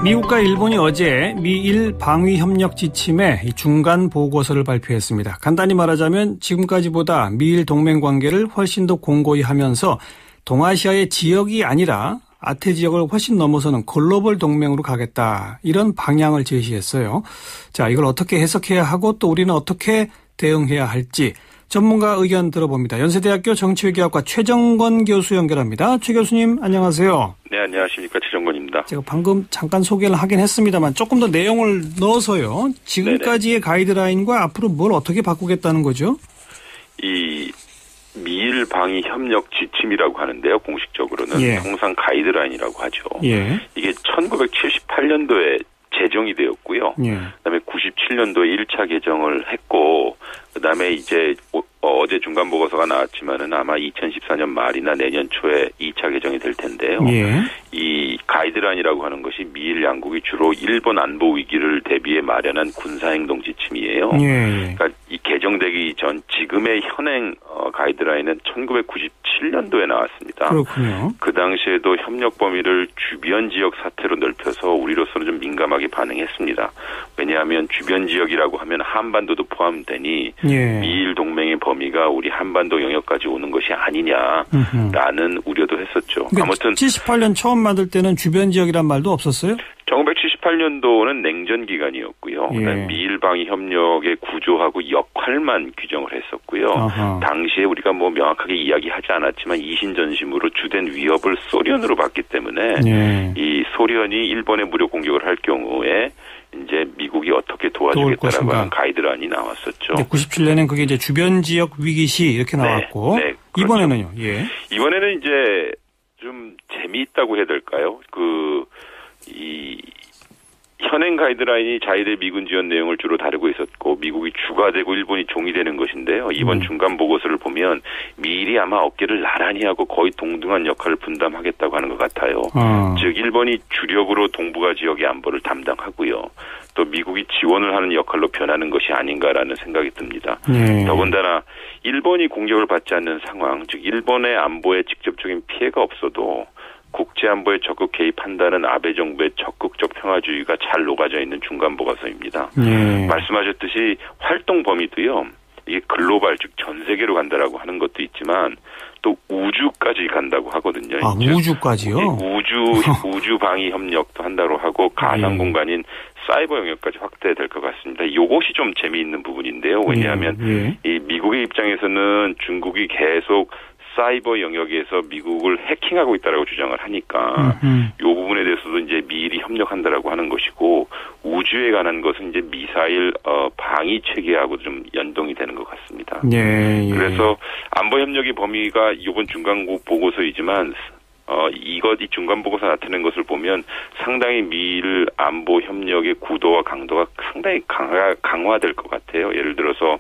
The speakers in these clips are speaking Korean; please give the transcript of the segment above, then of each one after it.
미국과 일본이 어제 미일 방위협력 지침의 중간 보고서를 발표했습니다. 간단히 말하자면 지금까지보다 미일 동맹관계를 훨씬 더 공고히 하면서 동아시아의 지역이 아니라 아태 지역을 훨씬 넘어서는 글로벌 동맹으로 가겠다. 이런 방향을 제시했어요. 자, 이걸 어떻게 해석해야 하고 또 우리는 어떻게 대응해야 할지 전문가 의견 들어봅니다. 연세대학교 정치외교학과 최정권 교수 연결합니다. 최 교수님 안녕하세요. 네, 안녕하십니까. 최정권입니다. 제가 방금 잠깐 소개를 하긴 했습니다.만 조금 더 내용을 넣어서요. 지금까지의 가이드라인과 앞으로 뭘 어떻게 바꾸겠다는 거죠? 이 미일 방위 협력 지침이라고 하는데요. 공식적으로는 통상 가이드라인이라고 하죠. 이게 1978년도에 제정이 되었고요. 그다음에 97년도에 1차 개정을 했고, 그다음에 이제 어제 중간 보고서가 나왔지만은 아마 2014년 말이나 내년 초에 2차 개정이 될 텐데요. 이 가이드라인이라고 하는 것이 미일 양국이 주로 일본 안보 위기를 대비해 마련한 군사행동 지침이에요. 그러니까 이 개정되기 전 지금의 현행 가이드라인은 1997년도에 나왔습니다. 그렇군요. 그 당시에도 협력 범위를 주변 지역 사태로 넓혀서 우리로서는 좀 민감하게 반응했습니다. 왜냐하면 주변 지역이라고 하면 한반도도 포함되니 미일 동맹의 범위가 우리 한반도 영역까지 오는 것이 아니냐라는 우려도 했었죠. 그러니까 아무튼 78년 처음 만들 때는 주변 지역이란 말도 없었어요? 1978년도는 냉전 기간이었고요. 미일 방위 협력의 구조하고 역할만 규정을 했었고요. 당시에 우리가 뭐 명확하게 이야기하지 않았지만 이신전심으로 주된 위협을 소련으로 봤기 때문에 이 소련이 일본에 무력 공격을 할 경우에 이제 미국이 어떻게 도와주겠다라고 하는 가이드라인이 나왔었죠. 97년엔 그게 이제 주변 지역 위기시 이렇게 나왔고 그렇죠. 이번에는요. 이번에는 이제 좀 재미있다고 해야 될까요? 이 현행 가이드라인이 자위대 미군 지원 내용을 주로 다루고 있었고 미국이 주가 되고 일본이 종이 되는 것인데요. 이번 중간 보고서를 보면 미일이 아마 어깨를 나란히 하고 거의 동등한 역할을 분담하겠다고 하는 것 같아요. 즉 일본이 주력으로 동북아 지역의 안보를 담당하고요. 또 미국이 지원을 하는 역할로 변하는 것이 아닌가라는 생각이 듭니다. 더군다나 일본이 공격을 받지 않는 상황, 즉 일본의 안보에 직접적인 피해가 없어도 국제안보에 적극 개입한다는 아베 정부의 적극적 평화주의가 잘 녹아져 있는 중간 보고서입니다. 말씀하셨듯이 활동 범위도요. 이게 글로벌, 즉 전 세계로 간다라고 하는 것도 있지만 또 우주까지 간다고 하거든요. 아, 우주까지요? 우주 방위 협력도 한다고 하고 가상 공간인 사이버 영역까지 확대될 것 같습니다. 이것이 좀 재미있는 부분인데요. 왜냐하면 이 미국의 입장에서는 중국이 계속 사이버 영역에서 미국을 해킹하고 있다라고 주장을 하니까 이 부분에 대해서도 이제 미일이 협력한다라고 하는 것이고 우주에 관한 것은 이제 미사일 방위 체계하고도 좀 연동이 되는 것 같습니다. 그래서 안보 협력의 범위가 이번 중간 보고서이지만 이 중간 보고서 나타낸 것을 보면 상당히 미일 안보 협력의 구도와 강도가 상당히 강화될 것 같아요. 예를 들어서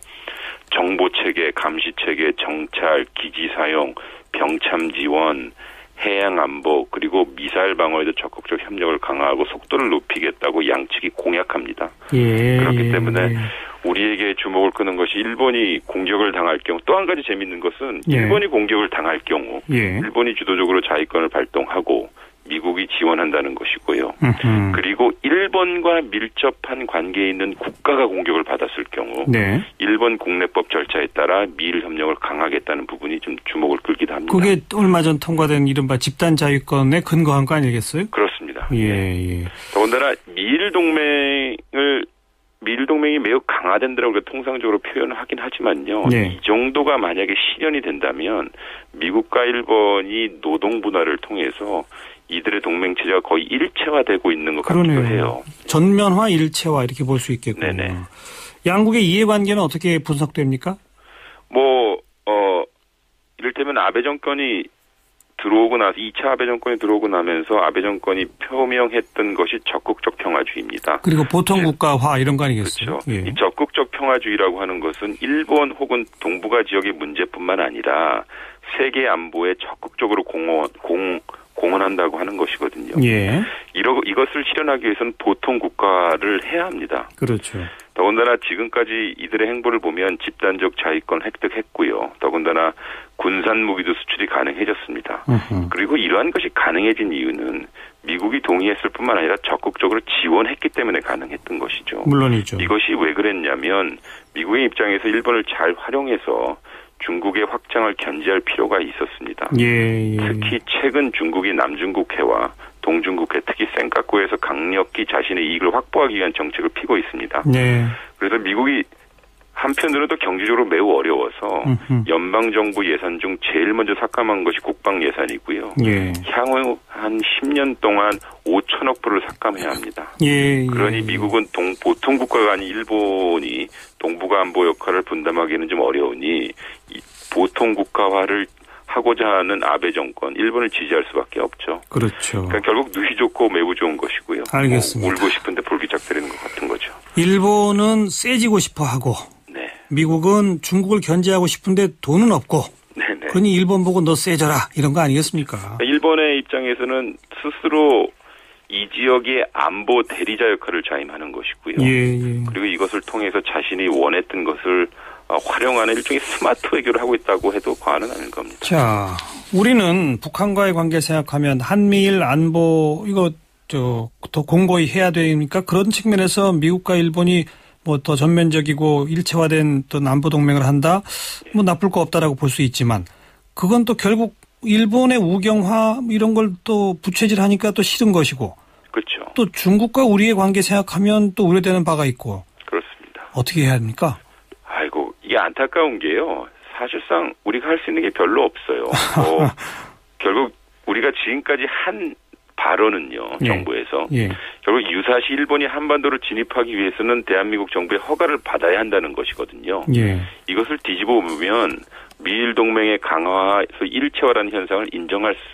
정보체계, 감시체계, 정찰, 기지 사용, 병참 지원, 해양안보, 그리고 미사일 방어에도 적극적 협력을 강화하고 속도를 높이겠다고 양측이 공약합니다. 그렇기 때문에 우리에게 주목을 끄는 것이 일본이 공격을 당할 경우, 또 한 가지 재미있는 것은 일본이 공격을 당할 경우 일본이 주도적으로 자위권을 발동하고 미국이 지원한다는 것이고요. 그리고 일본과 밀접한 관계에 있는 국가가 공격을 받았을 경우 일본 국내법 절차에 따라 미일 협력을 강화하겠다는 부분이 좀 주목을 끌기도 합니다. 그게 얼마 전 통과된 이른바 집단 자위권에 근거한 거 아니겠어요? 그렇습니다. 더군다나 미일 동맹이 매우 강화된다고 통상적으로 표현을 하긴 하지만요. 이 정도가 만약에 실현이 된다면 미국과 일본이 노동 분할을 통해서 이들의 동맹 체제가 거의 일체화되고 있는 것 같기도 해요. 전면화, 일체화 이렇게 볼 수 있겠군요. 양국의 이해관계는 어떻게 분석됩니까? 이를테면 아베 정권이 들어오고 나서 2차 아베 정권이 들어오고 나면서 아베 정권이 표명했던 것이 적극적 평화주의입니다. 그리고 보통 국가화 이런 거 아니겠어요? 그렇죠. 이 적극적 평화주의라고 하는 것은 일본 혹은 동북아 지역의 문제뿐만 아니라 세계 안보에 적극적으로 공헌한다고 하는 것이거든요. 이것을 실현하기 위해서는 보통 국가를 해야 합니다. 그렇죠. 더군다나 지금까지 이들의 행보를 보면 집단적 자위권 획득했고요. 더군다나 군산 무기도 수출이 가능해졌습니다. 그리고 이러한 것이 가능해진 이유는 미국이 동의했을 뿐만 아니라 적극적으로 지원했기 때문에 가능했던 것이죠. 물론이죠. 이것이 왜 그랬냐면 미국의 입장에서 일본을 잘 활용해서 중국의 확장을 견제할 필요가 있었습니다. 예. 특히 최근 중국이 남중국해와 동중국해, 특히 센카쿠에서 강력히 자신의 이익을 확보하기 위한 정책을 피고 있습니다. 네. 그래서 미국이 한편으로는 또 경제적으로 매우 어려워서 연방정부 예산 중 제일 먼저 삭감한 것이 국방 예산이고요. 예. 향후 한 10년 동안 5천억 불을 삭감해야 합니다. 예. 그러니 미국은 보통 국가가 아닌 일본이 동북아 안보 역할을 분담하기는 좀 어려우니 보통 국가화를 하고자 하는 아베 정권, 일본을 지지할 수밖에 없죠. 그렇죠. 그러니까 결국 누이 좋고 매우 좋은 것이고요. 알겠습니다. 울고 싶은데 볼기짝거리는 것 같은 거죠. 일본은 세지고 싶어 하고 네. 미국은 중국을 견제하고 싶은데 돈은 없고 네네. 그러니 일본 보고 너 세져라 이런 거 아니겠습니까? 일본의 입장에서는 스스로 이 지역의 안보 대리자 역할을 자임하는 것이고요. 예. 그리고 이것을 통해서 자신이 원했던 것을 활용하는 일종의 스마트 외교를 하고 있다고 해도 과언은 아닐 겁니다. 자, 우리는 북한과의 관계 생각하면 한미일 안보 이거 더 공고히 해야 되니까 그런 측면에서 미국과 일본이 뭐 더 전면적이고 일체화된 또 안보 동맹을 한다. 뭐 나쁠 거 없다라고 볼 수 있지만 그건 또 결국 일본의 우경화 이런 걸 또 부채질하니까 또 싫은 것이고. 그렇죠. 또 중국과 우리의 관계 생각하면 또 우려되는 바가 있고. 그렇습니다. 어떻게 해야 합니까? 아이고, 이게 안타까운 게요. 사실상 우리가 할 수 있는 게 별로 없어요. 결국 우리가 지금까지 한 발언은요. 정부에서. 예. 결국 유사시 일본이 한반도로 진입하기 위해서는 대한민국 정부의 허가를 받아야 한다는 것이거든요. 예. 이것을 뒤집어 보면 미일 동맹의 강화에서 일체화라는 현상을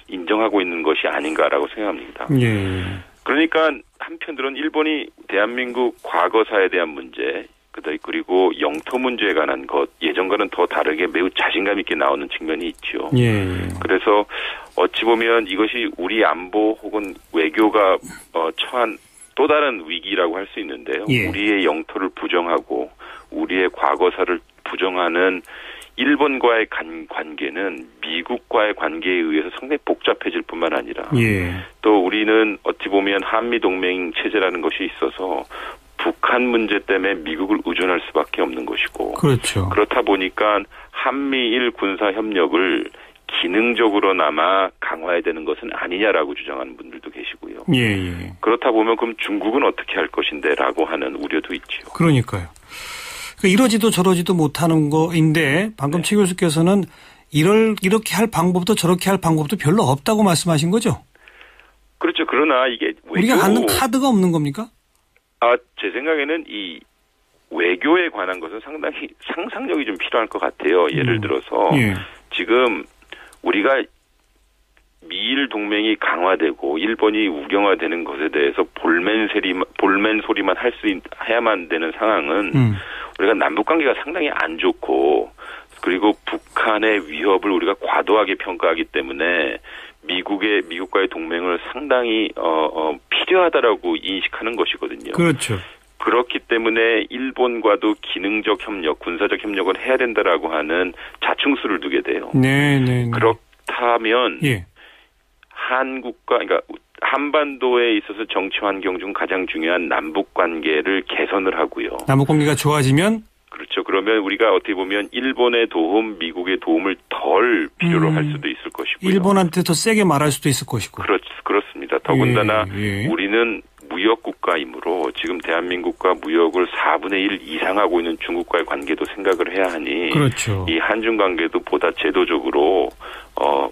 인정하고 있는 것이 아닌가라고 생각합니다. 예. 그러니까 한편으로는 일본이 대한민국 과거사에 대한 문제, 그리고 영토 문제에 관한 것, 예전과는 더 다르게 매우 자신감 있게 나오는 측면이 있죠. 예. 그래서 어찌 보면 이것이 우리 안보 혹은 외교가 처한 또 다른 위기라고 할 수 있는데요. 예. 우리의 영토를 부정하고 우리의 과거사를 부정하는 일본과의 관계는 미국과의 관계에 의해서 상당히 복잡해질 뿐만 아니라 또 우리는 어찌 보면 한미동맹 체제라는 것이 있어서 북한 문제 때문에 미국을 의존할 수밖에 없는 것이고 그렇죠. 그렇다 보니까 한미일 군사협력을 기능적으로나마 강화해야 되는 것은 아니냐라고 주장하는 분들도 계시고요. 예. 그렇다 보면 그럼 중국은 어떻게 할 것인데라고 하는 우려도 있죠. 그러니까요. 이러지도 저러지도 못하는 거인데 방금 최 교수께서는 이렇게 할 방법도 저렇게 할 방법도 별로 없다고 말씀하신 거죠? 그렇죠. 그러나 이게 우리가 갖는 카드가 없는 겁니까? 제 생각에는 이 외교에 관한 것은 상당히 상상력이 좀 필요할 것 같아요. 예를 들어서 지금 우리가 미일 동맹이 강화되고 일본이 우경화되는 것에 대해서 볼멘 소리만 해야만 되는 상황은 우리가 남북 관계가 상당히 안 좋고 그리고 북한의 위협을 우리가 과도하게 평가하기 때문에 미국과의 동맹을 상당히 필요하다라고 인식하는 것이거든요. 그렇죠. 그렇기 때문에 일본과도 기능적 협력, 군사적 협력을 해야 된다라고 하는 자충수를 두게 돼요. 네. 그렇다면 그러니까 한반도에 있어서 정치 환경 중 가장 중요한 남북 관계를 개선을 하고요. 남북 관계가 좋아지면 그렇죠. 그러면 우리가 어떻게 보면 일본의 도움, 미국의 도움을 덜 필요로 할 수도 있을 것이고요. 일본한테 더 세게 말할 수도 있을 것이고. 그렇습니다. 더군다나 우리는 무역 국가이므로 지금 대한민국과 무역을 4분의 1 이상 하고 있는 중국과의 관계도 생각을 해야 하니 그렇죠. 이 한중 관계도 보다 제도적으로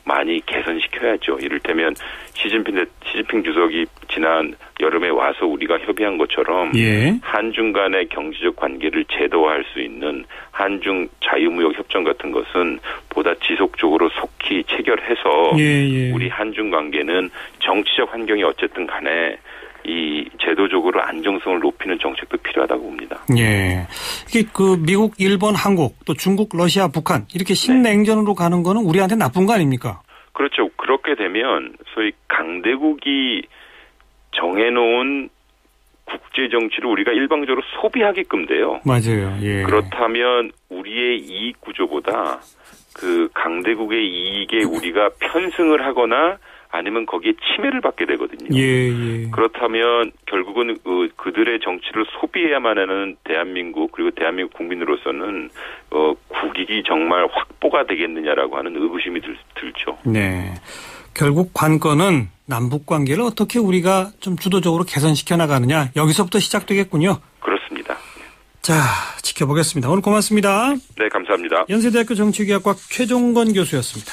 많이 개선시켜야죠. 이를테면 시진핑 주석이 지난 여름에 와서 우리가 협의한 것처럼 한중 간의 경제적 관계를 제도화할 수 있는 한중 자유무역 협정 같은 것은 보다 지속적으로 속히 체결해서 우리 한중 관계는 정치적 환경이 어쨌든 간에 이 제도적으로 안정성을 높이는 정책도 필요하다고 봅니다. 이게 미국, 일본, 한국, 또 중국, 러시아, 북한 이렇게 신냉전으로 가는 거는 우리한테 나쁜 거 아닙니까? 그렇죠. 그렇게 되면 소위 강대국이 정해놓은 국제 정치를 우리가 일방적으로 소비하게끔 돼요. 맞아요. 그렇다면 우리의 이익 구조보다 그 강대국의 이익에 우리가 편승을 하거나 아니면 거기에 침해를 받게 되거든요. 예. 그렇다면 결국은 그들의 정치를 소비해야만 하는 대한민국 그리고 대한민국 국민으로서는 국익이 정말 확보가 되겠느냐라고 하는 의구심이 들죠. 네. 결국 관건은 남북 관계를 어떻게 우리가 좀 주도적으로 개선시켜 나가느냐 여기서부터 시작되겠군요. 그렇습니다. 자, 지켜보겠습니다. 오늘 고맙습니다. 네, 감사합니다. 연세대학교 정치기학과 최종건 교수였습니다.